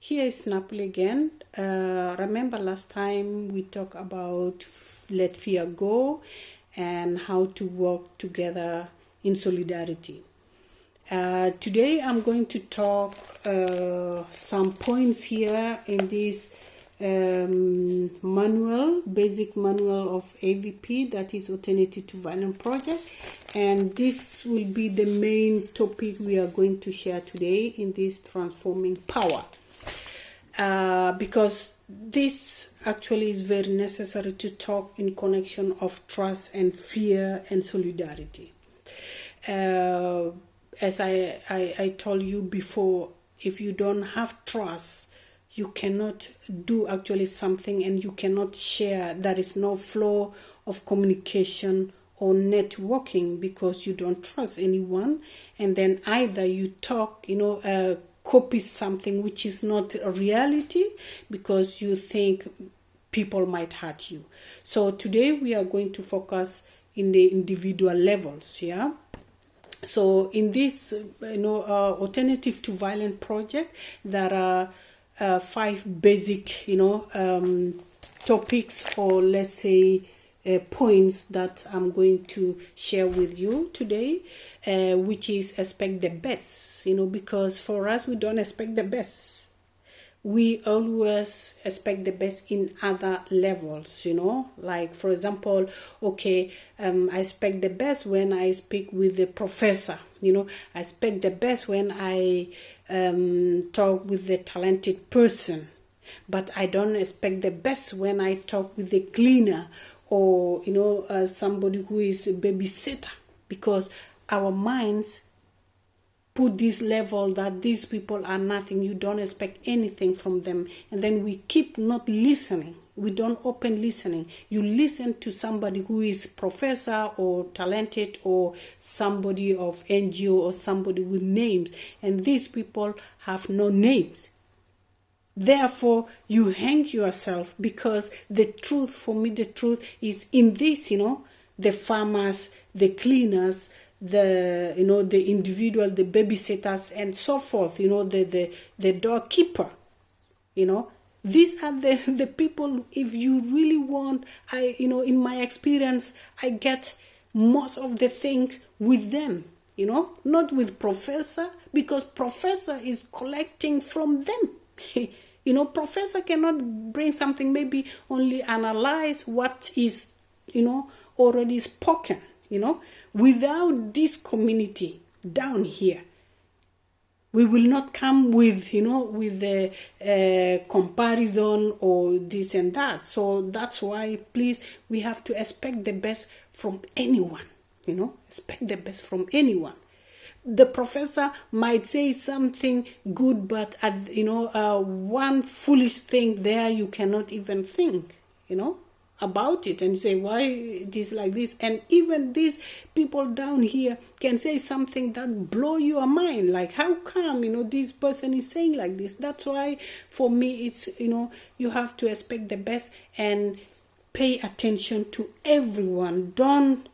Here is Napoli again. Remember last time we talked about let fear go and how to work together in solidarity. Today I'm going to talk some points here in this manual, basic manual of AVP, that is Alternative to Violence Project, and this will be the main topic we are going to share today in this transforming power. Because this actually is very necessary to talk in connection of trust and fear and solidarity. As I told you before, if you don't have trust, you cannot do actually something and you cannot share. There is no flow of communication or networking because you don't trust anyone. And then either you talk, copy something which is not a reality because you think people might hurt you. So today we are going to focus in the individual levels, yeah. So in this, Alternative to Violence Project, there are 5 basic, topics, or let's say points that I'm going to share with you today, which is expect the best, because for us, we don't expect the best. We always expect the best in other levels, like, for example, I expect the best when I speak with the professor, I expect the best when I talk with the talented person, but I don't expect the best when I talk with the cleaner or, somebody who is a babysitter, because our minds put this level that these people are nothing, you don't expect anything from them, and then we keep not listening. We don't open listening. You listen to somebody who is professor or talented or somebody of NGO or somebody with names, and these people have no names. Therefore, you hang yourself, because the truth, for me, the truth is in this, the farmers, the cleaners, the individual, the babysitters, and so forth, the doorkeeper, these are the people. If you really want, in my experience, I get most of the things with them, not with professor, because professor is collecting from them. Professor cannot bring something, maybe only analyze what is, already spoken, Without this community down here, we will not come with, with the comparison or this and that. So that's why, please, we have to expect the best from anyone, expect the best from anyone. The professor might say something good, but one foolish thing there, you cannot even think, about it and say why it is like this. And even these people down here can say something that blow your mind, like, how come this person is saying like this? That's why for me it's you have to expect the best and pay attention to everyone. Don't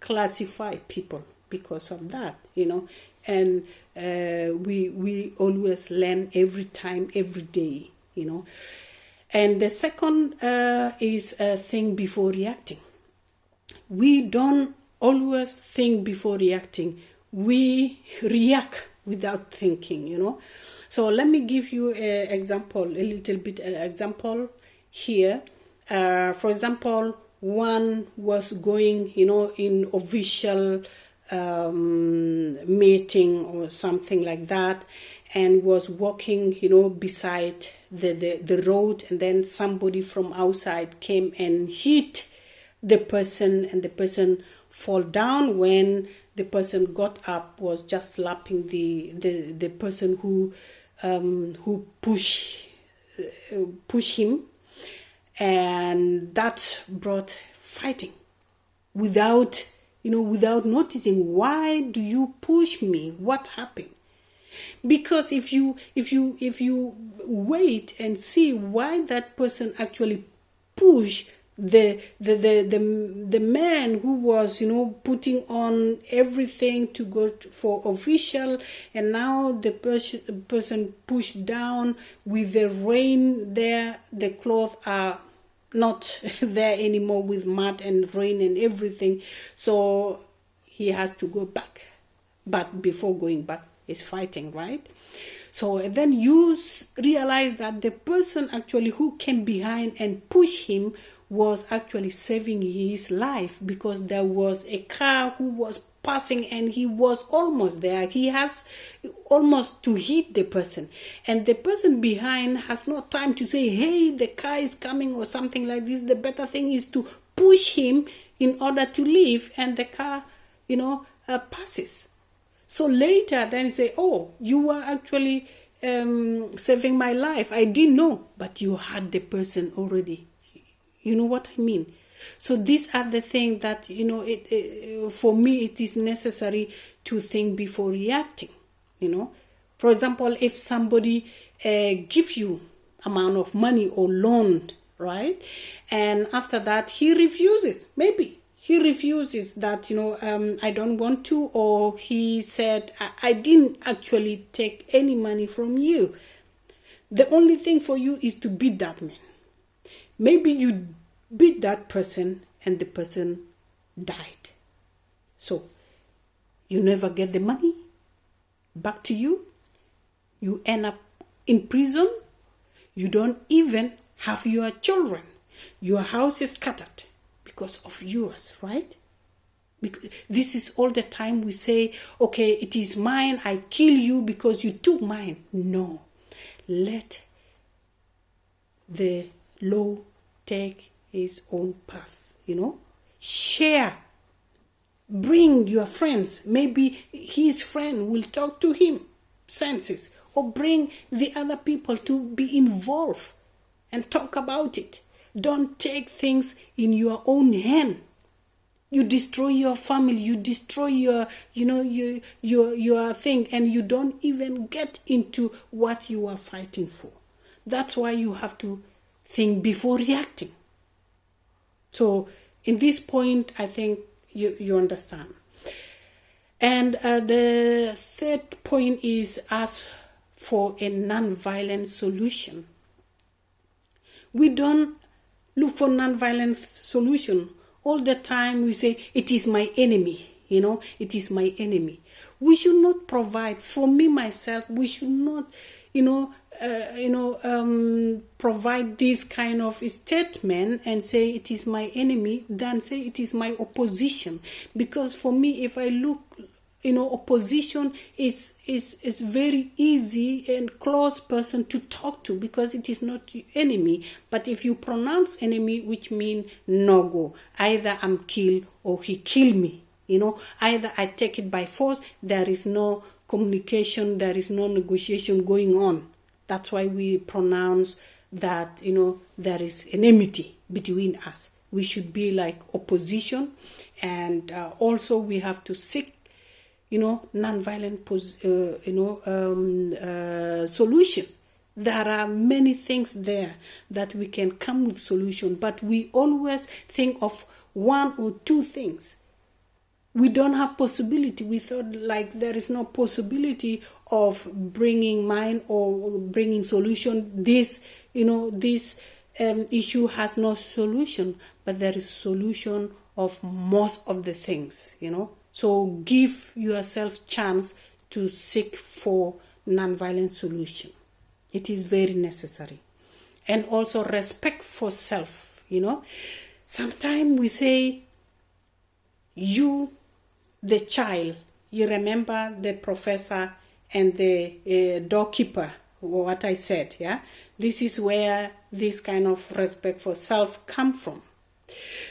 classify people because of that, and we always learn every time, every day, And the second is think before reacting. We don't always think before reacting. We react without thinking, So let me give you an example, a little bit example here. For example, one was going, in official meeting or something like that, and was walking, beside the road, and then somebody from outside came and hit the person, and the person fall down. When the person got up, was just slapping the person who push him, and that brought fighting without noticing. Why do you push me? What happened? Because if you wait and see why that person actually pushed the man who was, putting on everything to go for official, and now the person pushed down with the rain there, the clothes are not there anymore with mud and rain and everything, so he has to go back. But before going back, he's fighting, right? So then you realize that the person actually who came behind and pushed him was actually saving his life, because there was a car who was passing and he was almost there. He has almost to hit the person, and the person behind has no time to say, hey, the car is coming or something like this. The better thing is to push him in order to leave, and the car, passes. So later then you say, oh, you were actually saving my life. I didn't know, but you had the person already. You know what I mean? So these are the things that, for me, it is necessary to think before reacting, For example, if somebody give you amount of money or loan, right? And after that, he refuses. Maybe he refuses that, I don't want to, or he said, I didn't actually take any money from you. The only thing for you is to beat that man. Maybe you beat that person and the person died. So you never get the money back to you. You end up in prison. You don't even have your children. Your house is scattered because of yours, right? Because this is all the time we say, okay, it is mine. I kill you because you took mine. No. Let the law take his own path, Share. Bring your friends. Maybe his friend will talk to him senses, or bring the other people to be involved and talk about it. Don't take things in your own hand. You destroy your family, you destroy your thing, and you don't even get into what you are fighting for. That's why you have to think before reacting. So in this point, I think you understand. And the third point is ask for a non-violent solution. We don't look for non-violent solution. All the time we say, it is my enemy, it is my enemy. We should not provide, for me, myself, we should not, provide this kind of statement and say it is my enemy, than say it is my opposition. Because for me, if I look, opposition is very easy and close person to talk to, because it is not enemy. But if you pronounce enemy, which means no go, either I'm killed or he kill me, either I take it by force, there is no communication, there is no negotiation going on. That's why we pronounce that, there is enmity between us. We should be like opposition, and also we have to seek, non-violent, solution. There are many things there that we can come with solution, but we always think of one or two things. We don't have possibility. We thought like there is no possibility of bringing mind or bringing solution. This issue has no solution, but there is solution of most of the things, So give yourself chance to seek for non-violent solution. It is very necessary. And also respect for self, Sometimes we say, you, the child, you remember the professor and the doorkeeper, what I said, yeah? This is where this kind of respect for self come from.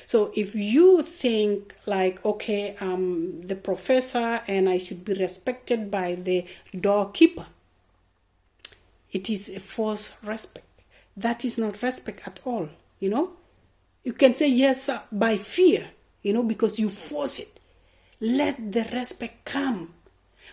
So if you think like, okay, I'm the professor and I should be respected by the doorkeeper, it is a false respect. That is not respect at all, You can say yes, sir, by fear, because you force it. Let the respect come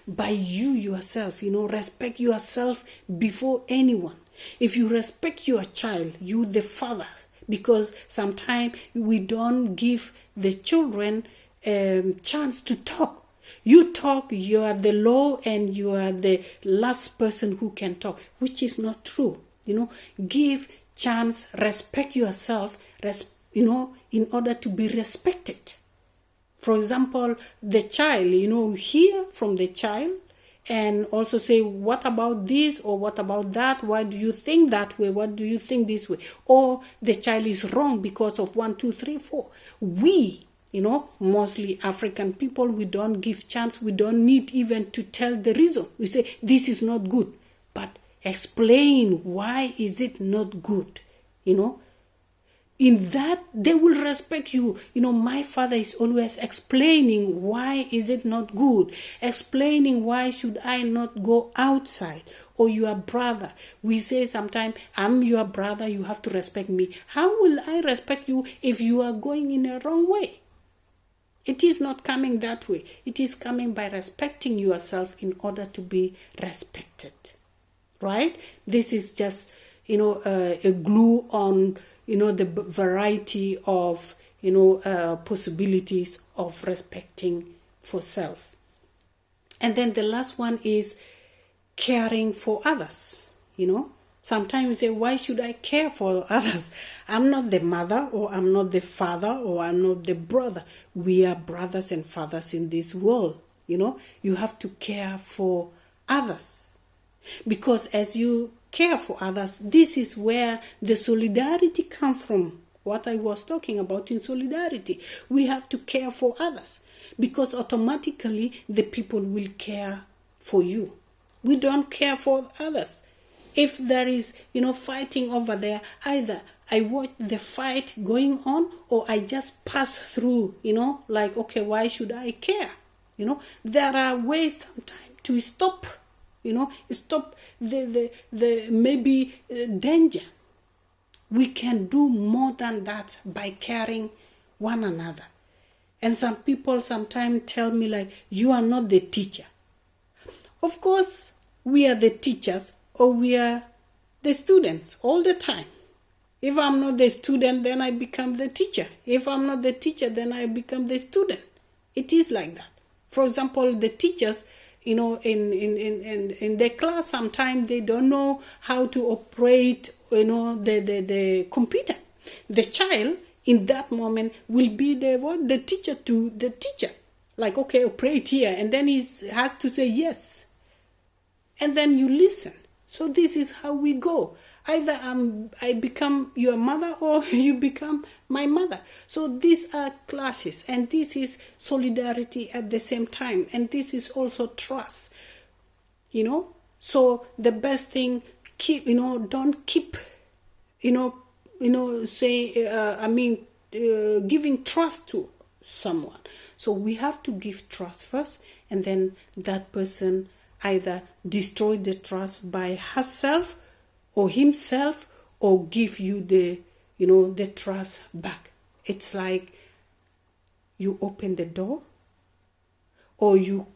by you yourself, respect yourself before anyone. If you respect your child, you the father, because sometimes we don't give the children chance to talk. You talk, you are the law and you are the last person who can talk, which is not true. Give chance, respect yourself, in order to be respected. For example, the child, hear from the child and also say, what about this or what about that? Why do you think that way? What do you think this way? Or the child is wrong because of 1, 2, 3, 4. We, mostly African people, we don't give chance. We don't need even to tell the reason. We say, this is not good. But explain why is it not good, In that, they will respect you. My father is always explaining why is it not good, explaining why should I not go outside. Or your brother, we say sometimes, I'm your brother, you have to respect me. How will I respect you if you are going in a wrong way? It is not coming that way. It is coming by respecting yourself in order to be respected. Right? This is just, a glue on, the variety of, possibilities of respecting for self. And then the last one is caring for others. Sometimes you say, why should I care for others? I'm not the mother, or I'm not the father, or I'm not the brother. We are brothers and fathers in this world. You have to care for others. Because as you care for others, this is where the solidarity comes from. What I was talking about in solidarity. We have to care for others. Because automatically the people will care for you. We don't care for others. If there is, fighting over there, either I watch the fight going on or I just pass through, like, okay, why should I care? There are ways sometimes to stop, stop the maybe danger. We can do more than that by caring one another. And some people sometimes tell me like, you are not the teacher. Of course, we are the teachers or we are the students all the time. If I'm not the student, then I become the teacher. If I'm not the teacher, then I become the student. It is like that. For example, the teachers, in the class, sometimes they don't know how to operate, the computer. The child in that moment will be the teacher to the teacher. Like, okay, operate here. And then he has to say yes. And then you listen. So this is how we go. Either I become your mother or you become my mother. So these are clashes, and this is solidarity at the same time, and this is also trust. So the best thing, don't keep, giving trust to someone. So we have to give trust first, and then that person either destroy the trust by herself or himself, or give you the trust back. It's like you open the door or you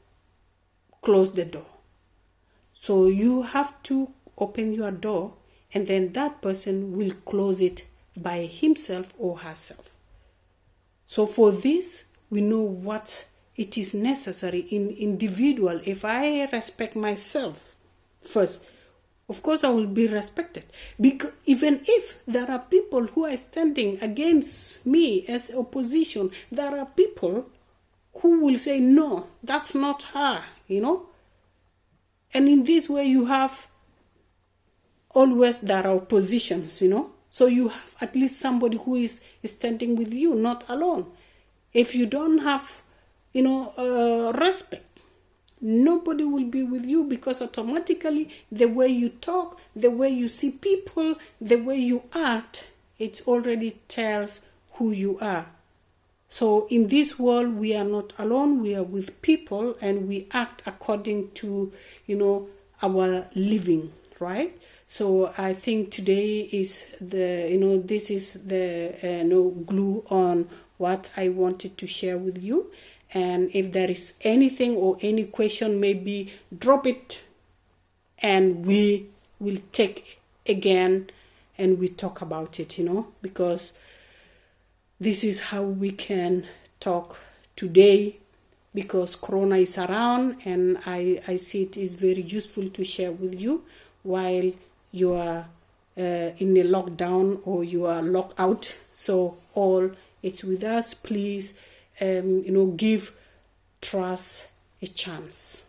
close the door. So you have to open your door, and then that person will close it by himself or herself. So for this, we know what it is necessary in individual. If I respect myself first, of course I will be respected. Because even if there are people who are standing against me as opposition, there are people who will say, no, that's not her, And in this way you have always there are oppositions, So you have at least somebody who is standing with you, not alone. If you don't have, respect, nobody will be with you, because automatically the way you talk, the way you see people, the way you act, it already tells who you are. So in this world, we are not alone. We are with people, and we act according to, our living, right? So I think today is this is the glue on what I wanted to share with you. And if there is anything or any question, maybe drop it, and we will take again and we talk about it, because this is how we can talk today, because Corona is around, and I see it is very useful to share with you while you are in a lockdown or you are locked out. So all it's with us. Please, give trust a chance.